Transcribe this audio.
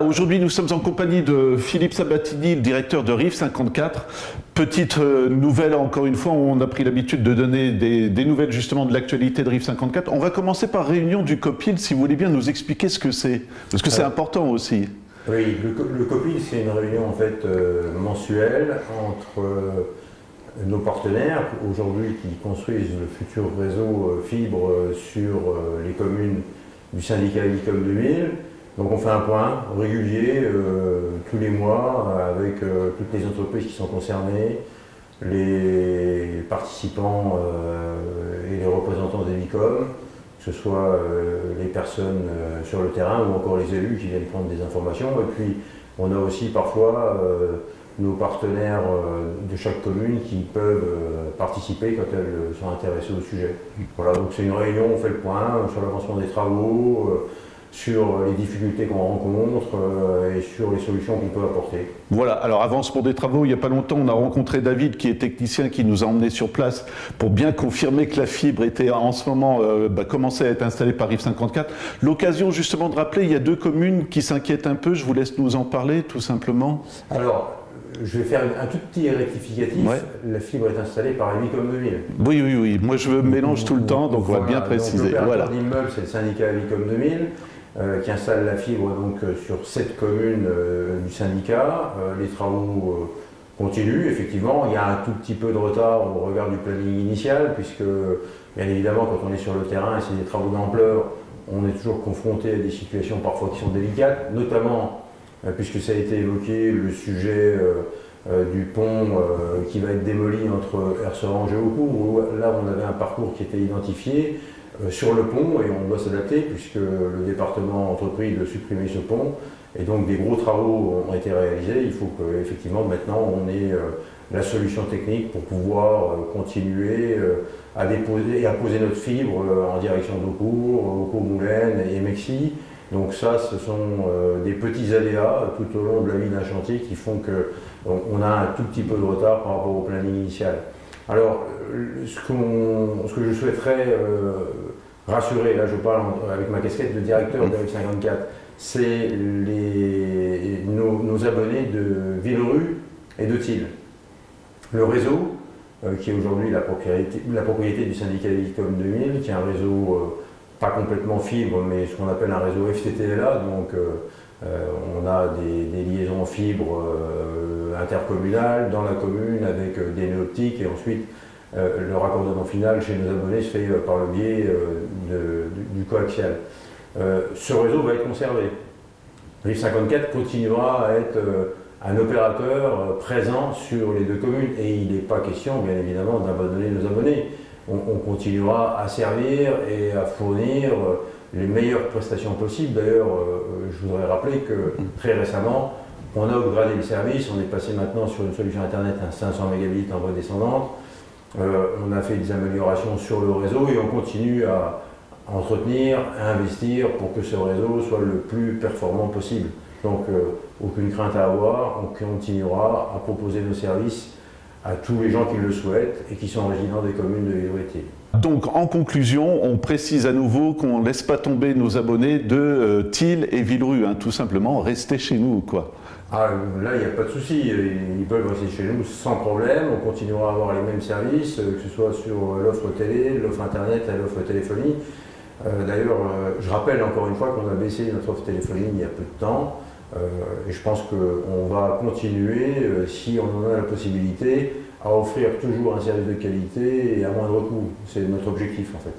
Aujourd'hui, nous sommes en compagnie de Philippe Sabatini, le directeur de RIF 54. Petite nouvelle, encore une fois, on a pris l'habitude de donner des nouvelles justement de l'actualité de RIF 54. On va commencer par réunion du COPIL, si vous voulez bien nous expliquer ce que c'est, parce que c'est important aussi. Oui, le COPIL, c'est une réunion en fait mensuelle entre nos partenaires, aujourd'hui qui construisent le futur réseau fibre sur les communes du syndicat Elicom 2000. Donc on fait un point régulier tous les mois avec toutes les entreprises qui sont concernées, les participants et les représentants d'Elicom, que ce soit les personnes sur le terrain ou encore les élus qui viennent prendre des informations. Et puis on a aussi parfois nos partenaires de chaque commune qui peuvent participer quand elles sont intéressées au sujet. Voilà, donc c'est une réunion, on fait le point sur l'avancement des travaux, sur les difficultés qu'on rencontre et sur les solutions qu'on peut apporter. Voilà, alors avancement des travaux, il n'y a pas longtemps, on a rencontré David qui est technicien qui nous a emmenés sur place pour bien confirmer que la fibre était en ce moment commençait à être installée par RIF 54. L'occasion justement de rappeler, il y a deux communes qui s'inquiètent un peu, je vous laisse nous en parler tout simplement. Alors, je vais faire un tout petit rectificatif. Ouais. La fibre est installée par Elicom 2000. Oui, oui, oui. Moi, je mélange tout le temps, donc voilà, on va bien préciser. L'opérateur d'immeuble, c'est le syndicat Elicom 2000 qui installe la fibre donc, sur 7 communes du syndicat. Les travaux continuent, effectivement. Il y a un tout petit peu de retard au regard du planning initial, puisque, bien évidemment, quand on est sur le terrain et c'est des travaux d'ampleur, on est toujours confronté à des situations parfois qui sont délicates, notamment puisque ça a été évoqué, le sujet du pont qui va être démoli entre Ersorange et Aucourt, où là on avait un parcours qui était identifié sur le pont et on doit s'adapter puisque le département a entrepris de supprimer ce pont et donc des gros travaux ont été réalisés. Il faut qu'effectivement maintenant on ait la solution technique pour pouvoir continuer à déposer et à poser notre fibre en direction d'Aucourt, Aucourt-Moulaine et Mexi. Donc ça, ce sont des petits aléas tout au long de la vie d'un chantier qui font qu'on a un tout petit peu de retard par rapport au planning initial. Alors, ce que je souhaiterais rassurer, là je parle avec ma casquette de directeur de RIF 54, c'est nos abonnés de Villerue et de Thil. Le réseau, qui est aujourd'hui la propriété du syndicat Elicom 2000, qui est un réseau pas complètement fibre, mais ce qu'on appelle un réseau FTTLA, donc on a des liaisons en fibre intercommunales dans la commune avec des nœuds optiques et ensuite le raccordement final chez nos abonnés se fait par le biais du coaxial. Ce réseau va être conservé. RIF 54 continuera à être un opérateur présent sur les deux communes et il n'est pas question, bien évidemment, d'abandonner nos abonnés. On continuera à servir et à fournir les meilleures prestations possibles. D'ailleurs, je voudrais rappeler que très récemment, on a upgradé le service, on est passé maintenant sur une solution Internet à 500 mégabits en voie descendante. On a fait des améliorations sur le réseau et on continue à entretenir, à investir pour que ce réseau soit le plus performant possible. Donc, aucune crainte à avoir, on continuera à proposer nos services à tous les gens qui le souhaitent et qui sont résidents des communes de Villerue et Thil. Donc en conclusion, on précise à nouveau qu'on ne laisse pas tomber nos abonnés de Thil et Villerue, hein, tout simplement, restez chez nous quoi. Ah, là, il n'y a pas de souci, ils peuvent rester chez nous sans problème, on continuera à avoir les mêmes services, que ce soit sur l'offre télé, l'offre internet et l'offre téléphonie. D'ailleurs, je rappelle encore une fois qu'on a baissé notre offre téléphonie il y a peu de temps. Et je pense qu'on va continuer, si on en a la possibilité, à offrir toujours un service de qualité et à moindre coût. C'est notre objectif en fait.